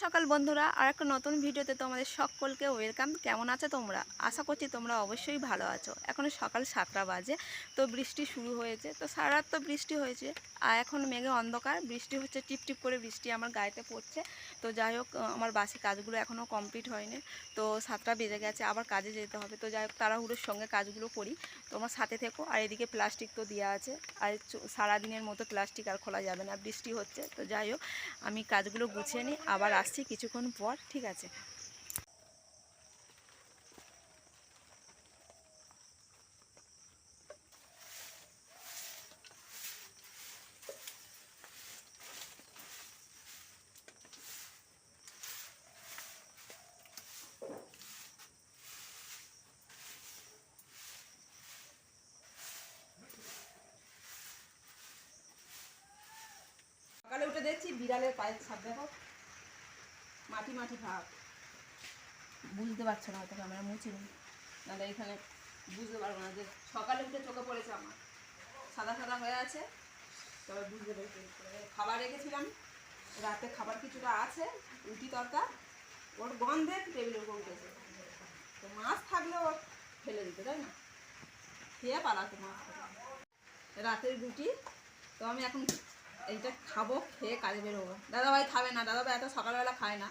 সকাল বন্ধুরা, আর একটা নতুন ভিডিওতে তোমাদের সকলকে ওয়েলকাম। কেমন আছো তোমরা? আশা করছি তোমরা অবশ্যই ভালো আছো। এখন সকাল 7টা বাজে, তো বৃষ্টি শুরু হয়েছে। তো সারা রাত তো বৃষ্টি হয়েছে, আর এখন মেঘে অন্ধকার, বৃষ্টি হচ্ছে, টিপ টিপ করে বৃষ্টি আমার গায়েতে পড়ছে। তো যাই হোক, আমার বাসি কাজগুলো এখনও কমপ্লিট হয়নি। তো 7টা বেজে গেছে, আবার কাজে যেতে হবে। তো যাই হোক, তাড়াহুড়োর সঙ্গে কাজগুলো করি, তোমার সাথে থেকো। আর এদিকে প্লাস্টিক তো দেওয়া আছে, আর সারাদিনের মতো প্লাস্টিক আর খোলা যাবে না, বৃষ্টি হচ্ছে। তো যাই হোক, আমি কাজগুলো গুছিয়ে নিই, আবার আসছি কিছুক্ষণ পর, ঠিক আছে? সকালে উঠে দেখছি বিড়ালের পায়ের ছাপ, দেখো মাটি মাটি ভাব। বুঝতে পারছো না হয়তো, ক্যামেরা মুছিনি, নাহলে এখানে বুঝতে পারবো না যে সকালে উঠে চোখে পড়েছে আমার সাদা সাদা হয়ে আছে। তবে বুঝতে পেরেছি, খাবার রেখেছিলাম রাতে, খাবার কিছুটা আছে, রুটি তরকার, ওর গন্ধে টেবিলের উপর উঠেছে। তো মাছ থাকলে ওর ফেলে দিতে, তাই না? খেয়ে পালাতো মাছ রাতের রুটি। তো আমি এখন এইটা খাবো, খেয়ে কাজে বেরোবো। দাদাভাই খাবে না, দাদাভাই এত সকালবেলা খায় না।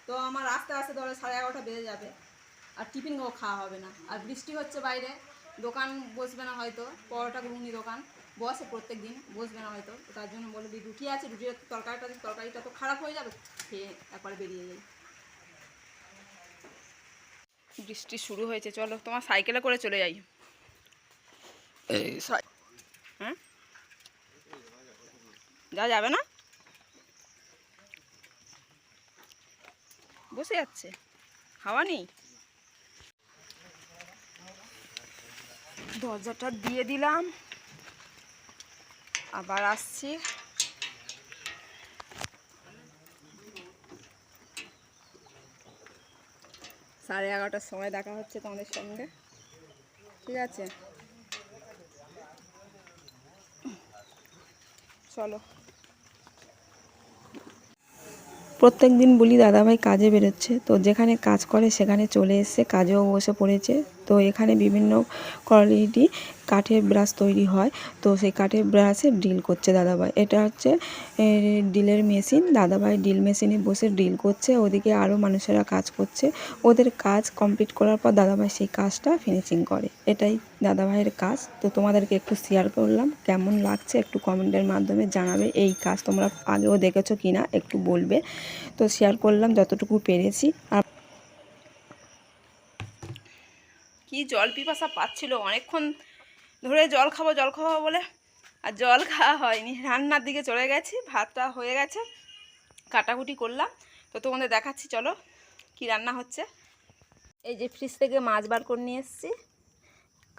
তো আমার আস্তে আস্তে ধরো 11:30 বেজে যাবে, আর টিফিন খাওয়া হবে না। আর বৃষ্টি হচ্ছে বাইরে, দোকান বসবে না হয়তো, পরোটা ঘুগনি দোকান বসে প্রত্যেক দিন, বসবে না হয়তো। তার জন্য বলবি রুটি আছে, রুটির তরকারিটা তো খারাপ হয়ে যাবে, খেয়ে একবারে বেরিয়ে যাই। বৃষ্টি শুরু হয়েছে, চলো তোমার সাইকেলে করে চলে যাই। হ্যাঁ, যা যাবে না, বসে যাচ্ছে, হাওয়া নেই। দরজাটা দিয়ে দিলাম, আবার আসছি। 11:30টার সময় দেখা হচ্ছে তোমাদের সঙ্গে, ঠিক আছে? চলো। প্রত্যেক দিন বলি দাদাভাই কাজে বেরোচ্ছে, তো যেখানে কাজ করে সেখানে চলে এসে কাজেও বসে পড়েছে। তো এখানে বিভিন্ন কোয়ালিটি কাঠের ব্রাশ তৈরি হয়, তো সেই কাঠের ব্রাশে ড্রিল করছে দাদাভাই। এটা হচ্ছে ড্রিলের মেশিন, দাদাভাই ড্রিল মেশিনে বসে ড্রিল করছে, ওদিকে আরও মানুষেরা কাজ করছে। ওদের কাজ কমপ্লিট করার পর দাদাভাই সেই কাজটা ফিনিশিং করে, এটাই দাদাভাইয়ের কাজ। তো তোমাদেরকে একটু শেয়ার করলাম, কেমন লাগছে একটু কমেন্টের মাধ্যমে জানাবে। এই কাজ তোমরা আগেও দেখেছো কি না একটু বলবে। তো শেয়ার করলাম যতটুকু পেরেছি। আর কি জল পিপাসা পাচ্ছিল, অনেকক্ষণ ধরে জল খাবো বলে আর জল খাওয়া হয়নি। রান্নার দিকে চলে গেছি, ভাতটা হয়ে গেছে, কাটাকুটি করলাম। তো তোমাদের দেখাচ্ছি, চলো কি রান্না হচ্ছে। এই যে ফ্রিজ থেকে মাছ বার করে নিয়ে এসেছি,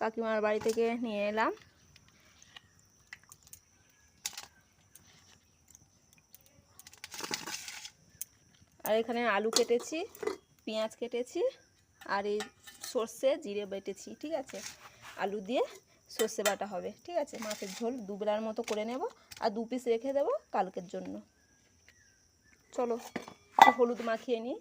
কাকিমার বাড়ি থেকে নিয়ে এলাম। আর এখানে আলু কেটেছি, পেঁয়াজ কেটেছি, আর এই সর্ষে জিরে বেটেছি, ঠিক আছে? আলু দিয়ে সর্ষে বাটা হবে, ঠিক আছে? মাছের ঝোল দুবেলার মতো করে নেব, আর 2 পিস রেখে দেবো কালকের জন্য। চলো হলুদ মাখিয়ে নিই।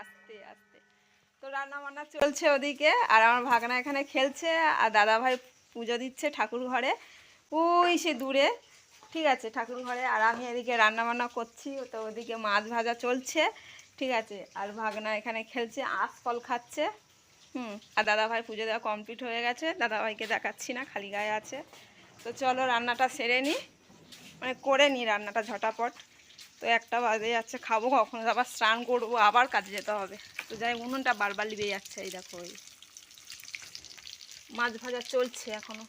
আস্তে আস্তে তো রান্না বান্না চলছে ওদিকে, আর আমার ভাগনা এখানে খেলছে, আর দাদা ভাই পুজো দিচ্ছে ঠাকুর ঘরে, ওই সে দূরে, ঠিক আছে, ঠাকুর ঘরে। আর আমি এদিকে রান্না বান্না করছি, তো ওদিকে মাছ ভাজা চলছে, ঠিক আছে? আর ভাগনা এখানে খেলছে, আঁশফল খাচ্ছে। আর দাদা ভাই পুজো দেওয়া কমপ্লিট হয়ে গেছে, দাদা ভাইকে দেখাচ্ছি না, খালি গায়ে আছে। তো চলো রান্নাটা সেরে নিই, মানে করে নিই রান্নাটা ঝটাপট। তো একটা বাজে যাচ্ছে, খাবো কখন, আবার স্নান করবো, আবার কাজে যেতে হবে। তো যাই উনুনটা বারবার লিবে যাচ্ছে। এই দেখো ওই মাছ ভাজা চলছে এখনো।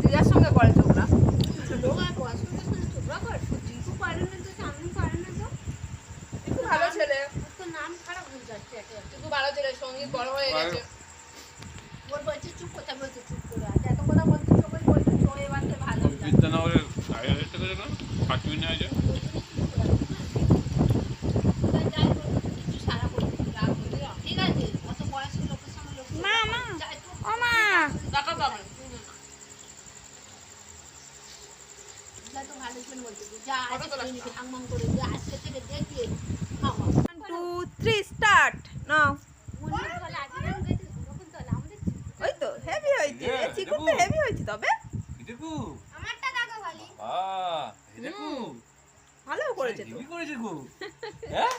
দিদার সঙ্গে করে ঝগড়া। ভালো ছেলে, একটু ভালো ছেলে, সঙ্গীত বড় হয়ে গেছে। চুপ কথা বলছে, চুপ করে আছে, এত কথা বলতে সবাই বলছে এবার ভালো বিদ্যা না হলে ঠিক আছে। অত বয়স্ক লোকের সঙ্গে লোক টাকা পাবেন তো ভালো ছিল বলতে যা আংমাং করে আজকে থেকে দেখি 1 2 3 স্টার্ট নাও। ওই তো হেভি হয়েছে, চিকু তো হেভি হয়েছে। তবে দেখো আমারটা কাকা ভালো দেখো ভালো করেছে তো, হেভি করেছে গো। হ্যাঁ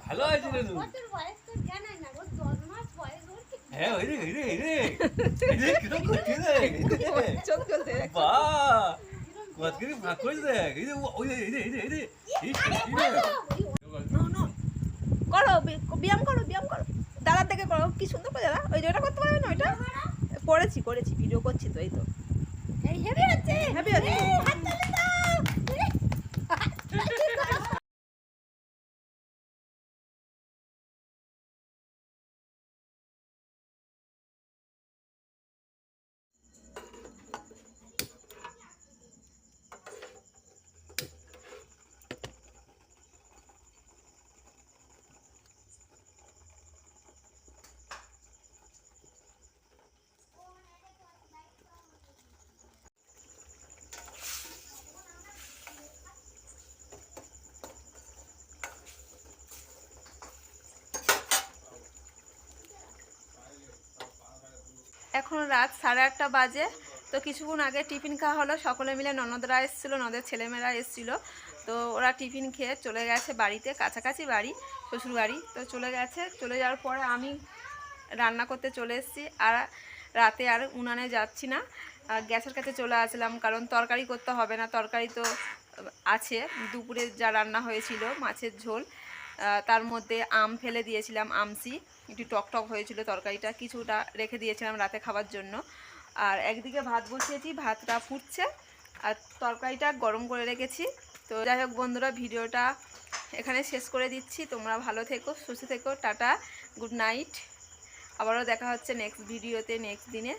ভালো আছে রে তোর বয়স তো জানা না গো, 10 মাস বয়স ওর। হ্যাঁ ওই রে কি তো করছিস রে, চোখ জ্বলতে রে বাহ, কত করে ভাগ করে দেখ। এই ওই এই করো ব্যায়াম করো, ব্যায়াম করো, দাদার থেকে করো। কি সুন্দর করে দাদা ওই যেটা করতে পারবে না, ওইটা করেছি ভিডিও করছি তো। এই তো এই হেভি হচ্ছে, হেভি হচ্ছে। হাত তালি দাও। এখন রাত 8:30 বাজে। তো কিছুক্ষণ আগে টিফিন খাওয়া হলো, সকলে মিলে ননদরা এসেছিলো, ননদের ছেলেমেয়েরা এসেছিলো। তো ওরা টিফিন খেয়ে চলে গেছে বাড়িতে, কাছাকাছি বাড়ি, শ্বশুর বাড়ি। তো চলে গেছে, চলে যাওয়ার পরে আমি রান্না করতে চলে এসেছি। আর রাতে আর উনানে যাচ্ছি না, গ্যাসের কাছে চলে আসলাম, কারণ তরকারি করতে হবে না। তরকারি তো আছে, দুপুরে যা রান্না হয়েছিল মাছের ঝোল, তার মধ্যে আম ফেলে দিয়েছিলাম, আমসি একটু টক হয়েছিল তরকারিটা, কিছুটা রেখে দিয়েছিলাম রাতে খাবার জন্য। আর একদিকে ভাত বসিয়েছি, ভাতটা ফুটছে, আর তরকারিটা গরম করে রেখেছি। তো যাই হোক বন্ধুরা, ভিডিওটা এখানে শেষ করে দিচ্ছি। তোমরা ভালো থেকো, সুস্থ থেকো, টাটা, গুড নাইট। আবারও দেখা হচ্ছে নেক্সট ভিডিওতে, নেক্সট দিনে।